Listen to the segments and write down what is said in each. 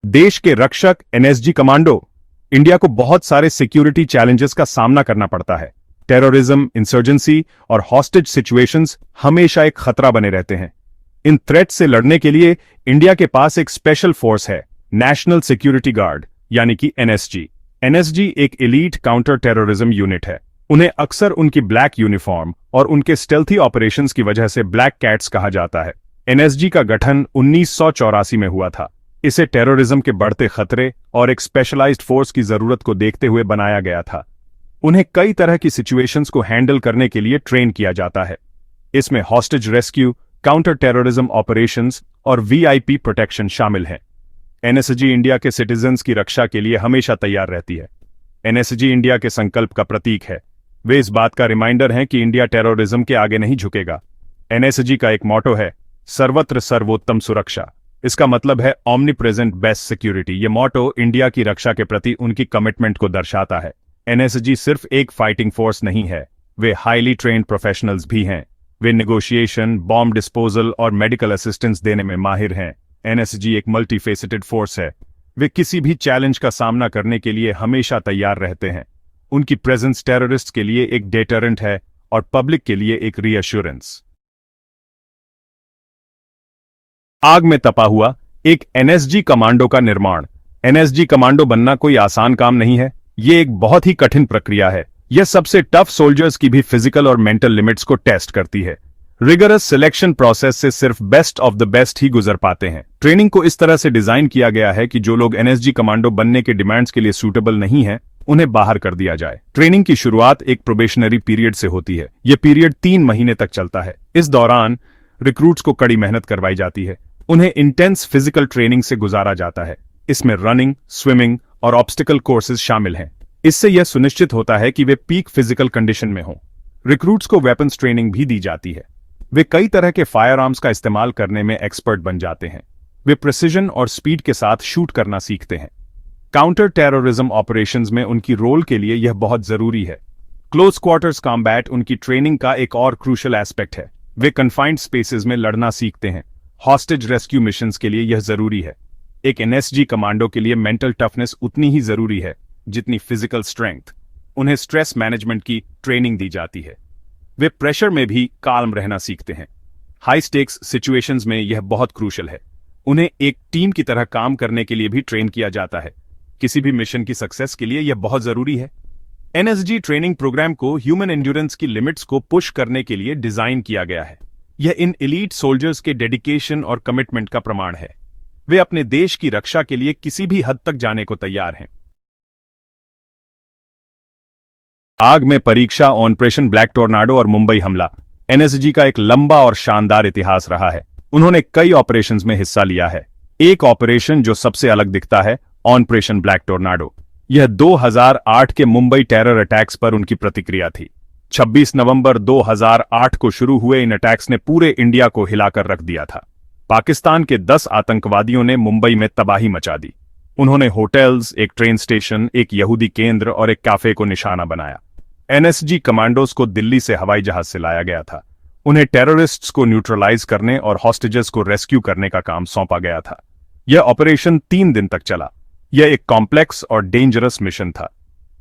देश के रक्षक एनएसजी कमांडो इंडिया को बहुत सारे सिक्योरिटी चैलेंजेस का सामना करना पड़ता है। टेररिज्म, इंसर्जेंसी और हॉस्टेज सिचुएशंस हमेशा एक खतरा बने रहते हैं। इन थ्रेट से लड़ने के लिए इंडिया के पास एक स्पेशल फोर्स है, नेशनल सिक्योरिटी गार्ड यानी कि एनएसजी। एनएसजी एक एलीट काउंटर टेररिज्म यूनिट है। उन्हें अक्सर उनकी ब्लैक यूनिफॉर्म और उनके स्टेल्थी ऑपरेशंस की वजह से ब्लैक कैट्स कहा जाता है। एनएसजी का गठन 1984 में हुआ था। इसे टेररिज्म के बढ़ते खतरे और एक स्पेशलाइज्ड फोर्स की जरूरत को देखते हुए बनाया गया था। उन्हें कई तरह की सिचुएशंस को हैंडल करने के लिए ट्रेन किया जाता है। इसमें hostage rescue, counter terrorism operations और वीआईपी प्रोटेक्शन शामिल हैं। एनएसजी इंडिया के सिटीजन्स की रक्षा के लिए हमेशा तैयार रहती है। एनएसजी इंडिया के संकल्प का प्रतीक है। वे इस बात का रिमाइंडर हैं कि इंडिया टेररिज्म के आगे नहीं झुकेगा। एनएसजी का एक मोटो है, सर्वत्र सर्वोत्तम सुरक्षा। इसका मतलब है ओमनी प्रेजेंट बेस्ट सिक्योरिटी। ये मोटो इंडिया की रक्षा के प्रति उनकी कमिटमेंट को दर्शाता है। एनएसजी सिर्फ एक फाइटिंग फोर्स नहीं है, वे हाईली ट्रेन्ड प्रोफेशनल्स भी हैं। वे नेगोशिएशन, बॉम्ब डिस्पोजल और मेडिकल असिस्टेंस देने में माहिर हैं। एनएसजी एक मल्टीफेसेटेड फोर्स है। वे किसी भी चैलेंज का सामना करने के लिए हमेशा तैयार रहते हैं। उनकी प्रेजेंस टेररिस्ट के लिए एक डेटरेंट है और पब्लिक के लिए एक रीअश्योरेंस। आग में तपा हुआ एक एनएसजी कमांडो का निर्माण। एनएसजी कमांडो बनना कोई आसान काम नहीं है। यह एक बहुत ही कठिन प्रक्रिया है। यह सबसे टफ सोल्जर्स की भी फिजिकल और मेंटल लिमिट्स को टेस्ट करती है। रिगरस सिलेक्शन प्रोसेस से सिर्फ बेस्ट ऑफ द बेस्ट ही गुजर पाते हैं। ट्रेनिंग को इस तरह से डिजाइन किया गया है कि जो लोग एनएसजी कमांडो बनने के डिमांड्स के लिए सूटेबल नहीं हैं, उन्हें बाहर कर दिया जाए। ट्रेनिंग की शुरुआत एक प्रोबेशनरी पीरियड से होती है। यह पीरियड 3 महीने तक चलता है। इस दौरान रिक्रूट्स को कड़ी मेहनत करवाई जाती है। उन्हें इंटेंस फिजिकल ट्रेनिंग से गुजारा जाता है। इसमें रनिंग, स्विमिंग और ऑब्स्टिकल कोर्सेज शामिल हैं। इससे यह सुनिश्चित होता है कि वे पीक फिजिकल कंडीशन में हों। रिक्रूट्स को वेपन्स ट्रेनिंग भी दी जाती है। वे कई तरह के फायर आर्म्स का इस्तेमाल करने में एक्सपर्ट बन जाते हैं। वे प्रिसिजन और स्पीड के साथ शूट करना सीखते हैं। काउंटर टेररिज्म ऑपरेशंस में उनकी रोल के लिए यह बहुत जरूरी है। क्लोज क्वार्टर्स कॉम्बैट उनकी ट्रेनिंग का एक और क्रूशियल एस्पेक्ट है। वे कन्फाइंड स्पेसेस में लड़ना सीखते हैं। हॉस्टेज रेस्क्यू मिशंस के लिए यह जरूरी है। एक एनएसजी कमांडो के लिए मेंटल टफनेस उतनी ही जरूरी है जितनी फिजिकल स्ट्रेंथ। उन्हें स्ट्रेस मैनेजमेंट की ट्रेनिंग दी जाती है। वे प्रेशर में भी काल्म रहना सीखते हैं। हाई स्टेक्स सिचुएशंस में यह बहुत क्रूशियल है। उन्हें एक टीम की तरह काम करने के लिए भी ट्रेन किया जाता है। किसी भी मिशन की सक्सेस के लिए यह बहुत जरूरी है। एनएसजी ट्रेनिंग प्रोग्राम को ह्यूमन एंड्योरेंस की लिमिट्स को पुश करने के लिए डिजाइन किया गया है। यह इन एलीट सोल्जर्स के डेडिकेशन और कमिटमेंट का प्रमाण है। वे अपने देश की रक्षा के लिए किसी भी हद तक जाने को तैयार हैं। आग में परीक्षा, ऑपरेशन ब्लैक टोर्नाडो और मुंबई हमला। एनएसजी का एक लंबा और शानदार इतिहास रहा है। उन्होंने कई ऑपरेशंस में हिस्सा लिया है। एक ऑपरेशन जो सबसे अलग दिखता है, ऑपरेशन ब्लैक टोर्नाडो। यह 2008 के मुंबई टेरर अटैक्स पर उनकी प्रतिक्रिया थी। 26 नवंबर 2008 को शुरू हुए इन अटैक्स ने पूरे इंडिया को हिलाकर रख दिया था। पाकिस्तान के 10 आतंकवादियों ने मुंबई में तबाही मचा दी। उन्होंने होटल्स, एक ट्रेन स्टेशन, एक यहूदी केंद्र और एक कैफे को निशाना बनाया। एनएसजी कमांडोज को दिल्ली से हवाई जहाज से लाया गया था। उन्हें टेररिस्ट्स को न्यूट्रलाइज करने और हॉस्टेजेस को रेस्क्यू करने का काम सौंपा गया था। यह ऑपरेशन 3 दिन तक चला। यह एक कॉम्प्लेक्स और डेंजरस मिशन था।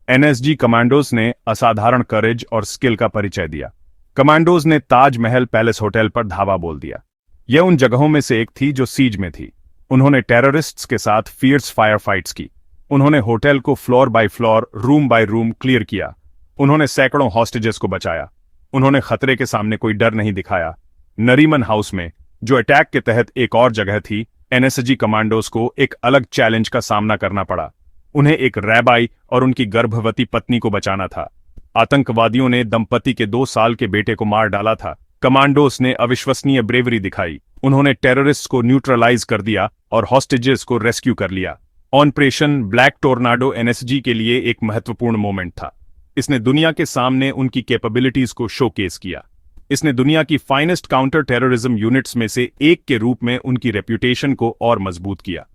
एनएसजी कमांडोज ने असाधारण करेज और स्किल का परिचय दिया। कमांडोज ने ताजमहल पैलेस होटल पर धावा बोल दिया। यह उन जगहों में से एक थी जो सीज में थी। उन्होंने टेररिस्ट्स के साथ फियर्स फायर फाइट्स की। उन्होंने होटल को floor by floor, room by room clear किया। उन्होंने सैकड़ों हॉस्टेजेस को बचाया। उन्होंने खतरे के सामने कोई डर नहीं दिखाया। नरीमन हाउस में, जो अटैक के तहत एक और जगह थी, एनएसजी कमांडोज को एक अलग चैलेंज का सामना करना पड़ा। उन्हें एक रैबाई और उनकी गर्भवती पत्नी को बचाना था। आतंकवादियों ने दंपति के 2 साल के बेटे को मार डाला था। कमांडोज ने अविश्वसनीय ब्रेवरी दिखाई। उन्होंने टेररिस्ट्स को न्यूट्रलाइज कर दिया और हॉस्टेजेस को रेस्क्यू कर लिया। ऑपरेशन ब्लैक टोर्नाडो एनएसजी के लिए एक महत्वपूर्ण मोमेंट था। इसने दुनिया के सामने उनकी कैपेबिलिटीज को शोकेस किया। इसने दुनिया की फाइनेस्ट काउंटर टेररिज्म यूनिट्स में से एक के रूप में उनकी रेप्यूटेशन को और मजबूत किया।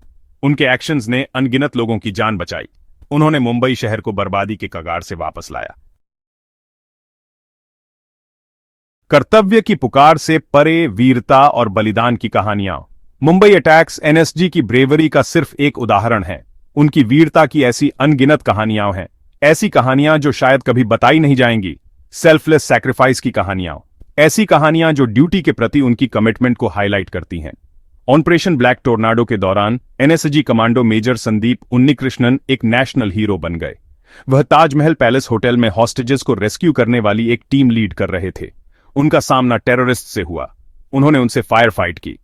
उनके एक्शंस ने अनगिनत लोगों की जान बचाई। उन्होंने मुंबई शहर को बर्बादी के कगार से वापस लाया। कर्तव्य की पुकार से परे वीरता और बलिदान की कहानियां। मुंबई अटैक्स एनएसजी की ब्रेवरी का सिर्फ एक उदाहरण है। उनकी वीरता की ऐसी अनगिनत कहानियां हैं, ऐसी कहानियां जो शायद कभी बताई नहीं जाएंगी। सेल्फलेस सैक्रिफाइस की कहानियां, ऐसी कहानियां जो ड्यूटी के प्रति उनकी कमिटमेंट को हाईलाइट करती हैं। ऑपरेशन ब्लैक टोर्नाडो के दौरान NSG commando major Sandeep Unnikrishnan एक नेशनल हीरो बन गए। वह ताजमहल पैलेस होटल में हॉस्टेजेस को रेस्क्यू करने वाली एक टीम लीड कर रहे थे। उनका सामना टेररिस्ट से हुआ। उन्होंने उनसे फायर फाइट की।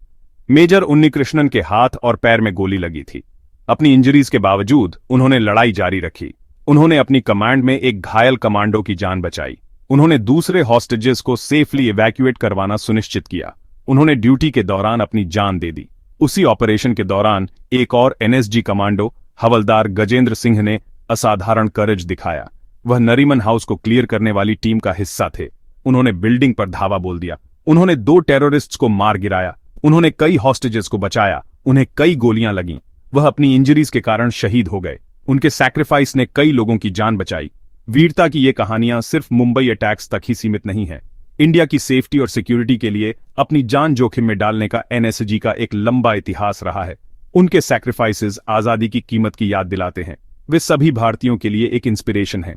मेजर उन्नीकृष्णन के हाथ और पैर में गोली लगी थी। अपनी इंजरीज के बावजूद उन्होंने लड़ाई जारी रखी। उन्होंने अपनी कमांड में एक घायल कमांडो की जान बचाई। उन्होंने दूसरे हॉस्टेजेस को सेफली इवैक्यूएट करवाना सुनिश्चित किया। उन्होंने ड्यूटी के दौरान अपनी जान दे दी। उसी ऑपरेशन के दौरान एक और एनएसजी कमांडो हवलदार गजेंद्र सिंह ने असाधारण करेज दिखाया। वह नरीमन हाउस को क्लियर करने वाली टीम का हिस्सा थे। उन्होंने बिल्डिंग पर धावा बोल दिया। उन्होंने 2 टेररिस्ट्स को मार गिराया। उन्होंने कई हॉस्टेजेस को बचाया। उन्हें कई गोलियां लगीं। वह अपनी इंजरीज के कारण शहीद हो गए। उनके सैक्रिफाइस ने कई लोगों की जान बचाई। वीरता की ये कहानियां सिर्फ मुंबई अटैक्स तक ही सीमित नहीं हैं। इंडिया की सेफ्टी और सिक्योरिटी के लिए अपनी जान जोखिम में डालने का एनएसजी का एक लंबा इतिहास रहा है। उनके सैक्रिफाइसेस आजादी की कीमत की याद दिलाते हैं। वे सभी भारतीयों के लिए एक इंस्पिरेशन हैं।